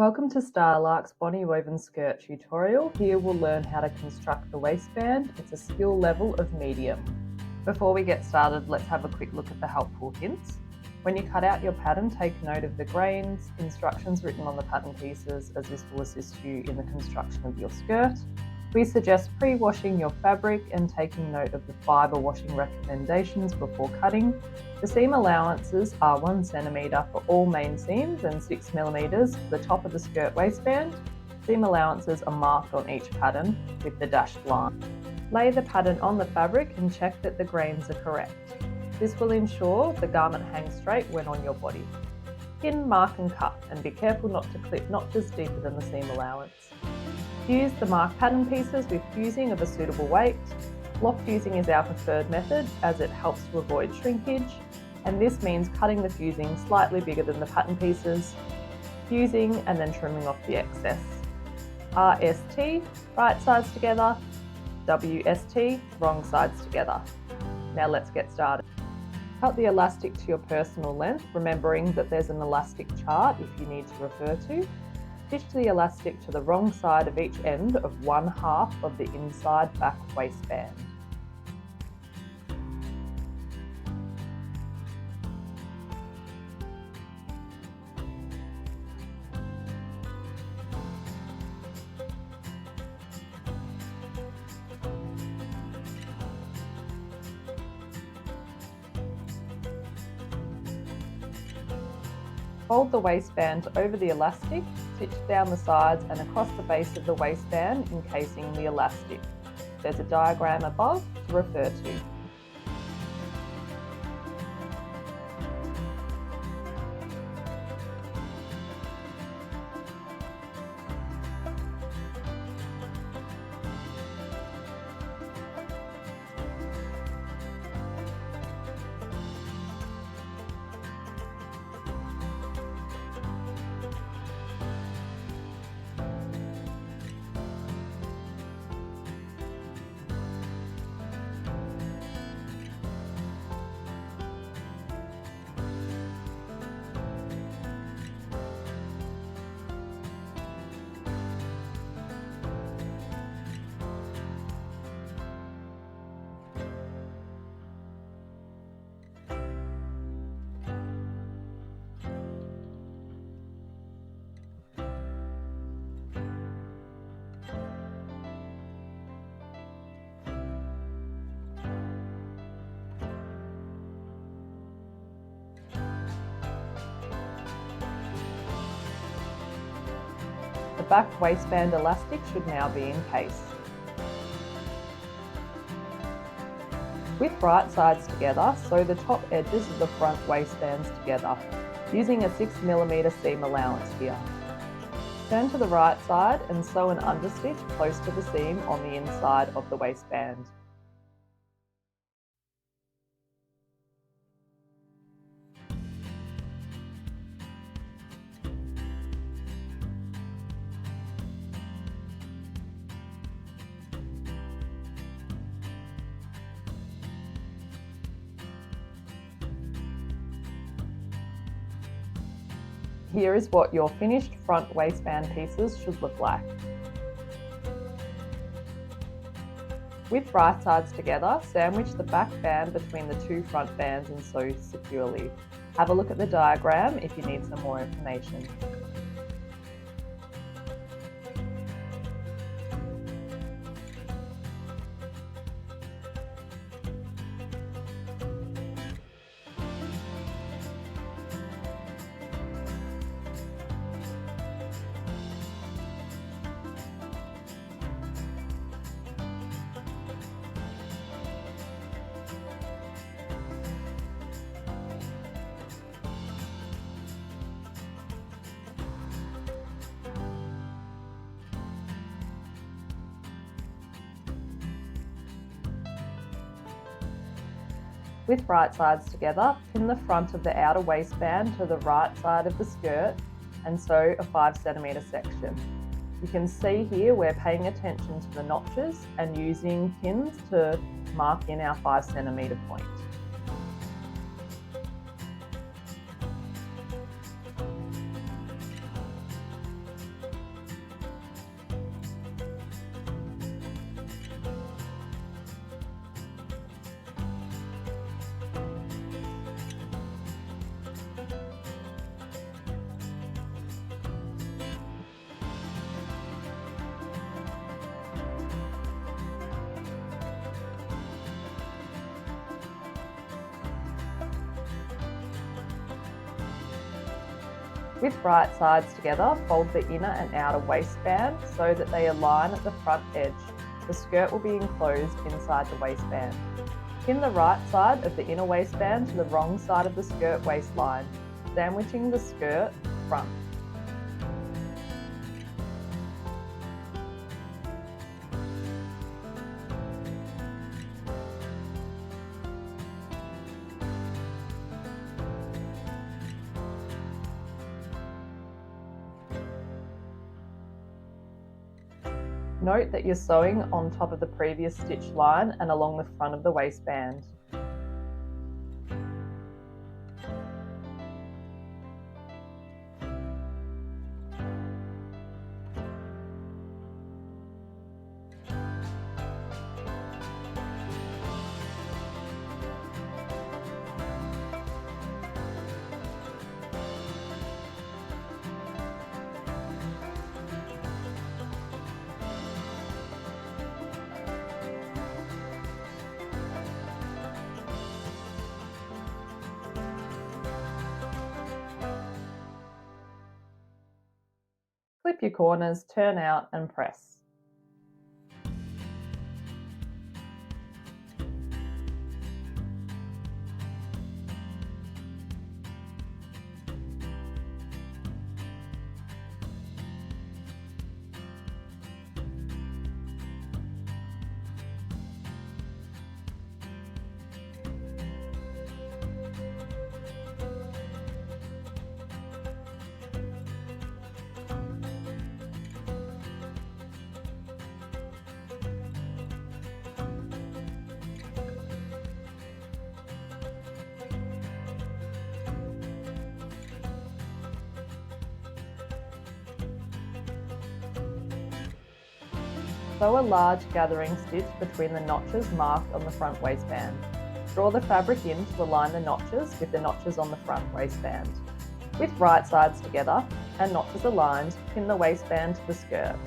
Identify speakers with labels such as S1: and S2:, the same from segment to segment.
S1: Welcome to Starlark's Bonnie Woven Skirt tutorial. Here we'll learn how to construct the waistband. It's a skill level of medium. Before we get started, let's have a quick look at the helpful hints. When you cut out your pattern, take note of the grains, instructions written on the pattern pieces, as this will assist you in the construction of your skirt. We suggest pre-washing your fabric and taking note of the fibre washing recommendations before cutting. The seam allowances are 1 cm for all main seams and 6 mm for the top of the skirt waistband. Seam allowances are marked on each pattern with the dashed line. Lay the pattern on the fabric and check that the grains are correct. This will ensure the garment hangs straight when on your body. Pin, mark and cut, and be careful not to clip notches deeper than the seam allowance. Fuse the marked pattern pieces with fusing of a suitable weight. Block fusing is our preferred method as it helps to avoid shrinkage, and this means cutting the fusing slightly bigger than the pattern pieces, fusing and then trimming off the excess. RST, right sides together, WST, wrong sides together. Now let's get started. Cut the elastic to your personal length, remembering that there's an elastic chart if you need to refer to. Stitch the elastic to the wrong side of each end of 1/2 of the inside back waistband. Fold the waistband over the elastic, stitch down the sides and across the base of the waistband encasing the elastic. There's a diagram above to refer to. The back waistband elastic should now be encased. With right sides together, sew the top edges of the front waistbands together, using a 6 mm seam allowance here. Turn to the right side and sew an understitch close to the seam on the inside of the waistband. Here is what your finished front waistband pieces should look like. With right sides together, sandwich the back band between the two front bands and sew securely. Have a look at the diagram if you need some more information. With right sides together, pin the front of the outer waistband to the right side of the skirt and sew a 5 cm section. You can see here we're paying attention to the notches and using pins to mark in our 5 cm point. With right sides together, fold the inner and outer waistband so that they align at the front edge. The skirt will be enclosed inside the waistband. Pin the right side of the inner waistband to the wrong side of the skirt waistline, sandwiching the skirt front. Note that you're sewing on top of the previous stitch line and along the front of the waistband. Clip your corners, turn out and press. Sew a large gathering stitch between the notches marked on the front waistband. Draw the fabric in to align the notches with the notches on the front waistband. With right sides together and notches aligned, pin the waistband to the skirt.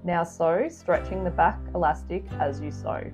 S1: Now sew, stretching the back elastic as you sew.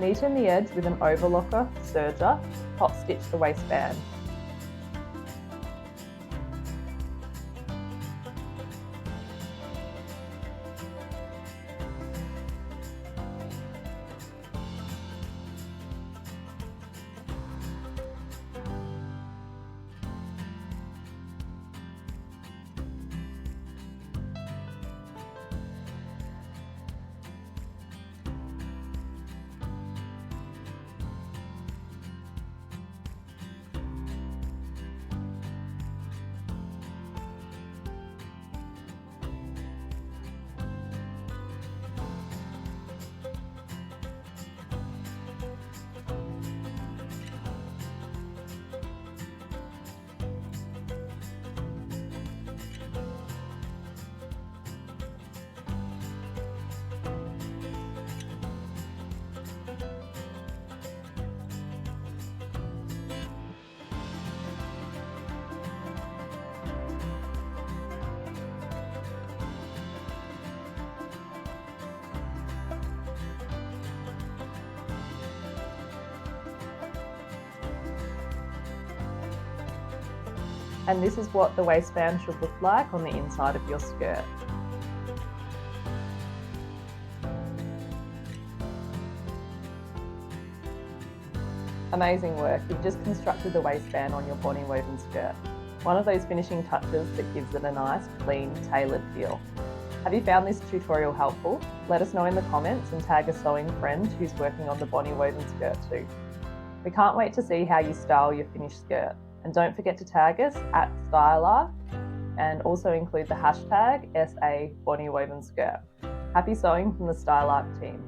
S1: Neaten the edge with an overlocker, serger, top stitch the waistband. And this is what the waistband should look like on the inside of your skirt. Amazing work, you've just constructed the waistband on your bonnie woven skirt. One of those finishing touches that gives it a nice, clean, tailored feel. Have you found this tutorial helpful? Let us know in the comments and tag a sewing friend who's working on the bonnie woven skirt too. We can't wait to see how you style your finished skirt. And don't forget to tag us at @StyleArc and also include the hashtag #SABonnieWovenSkirt. Happy sewing from the StyleArc team.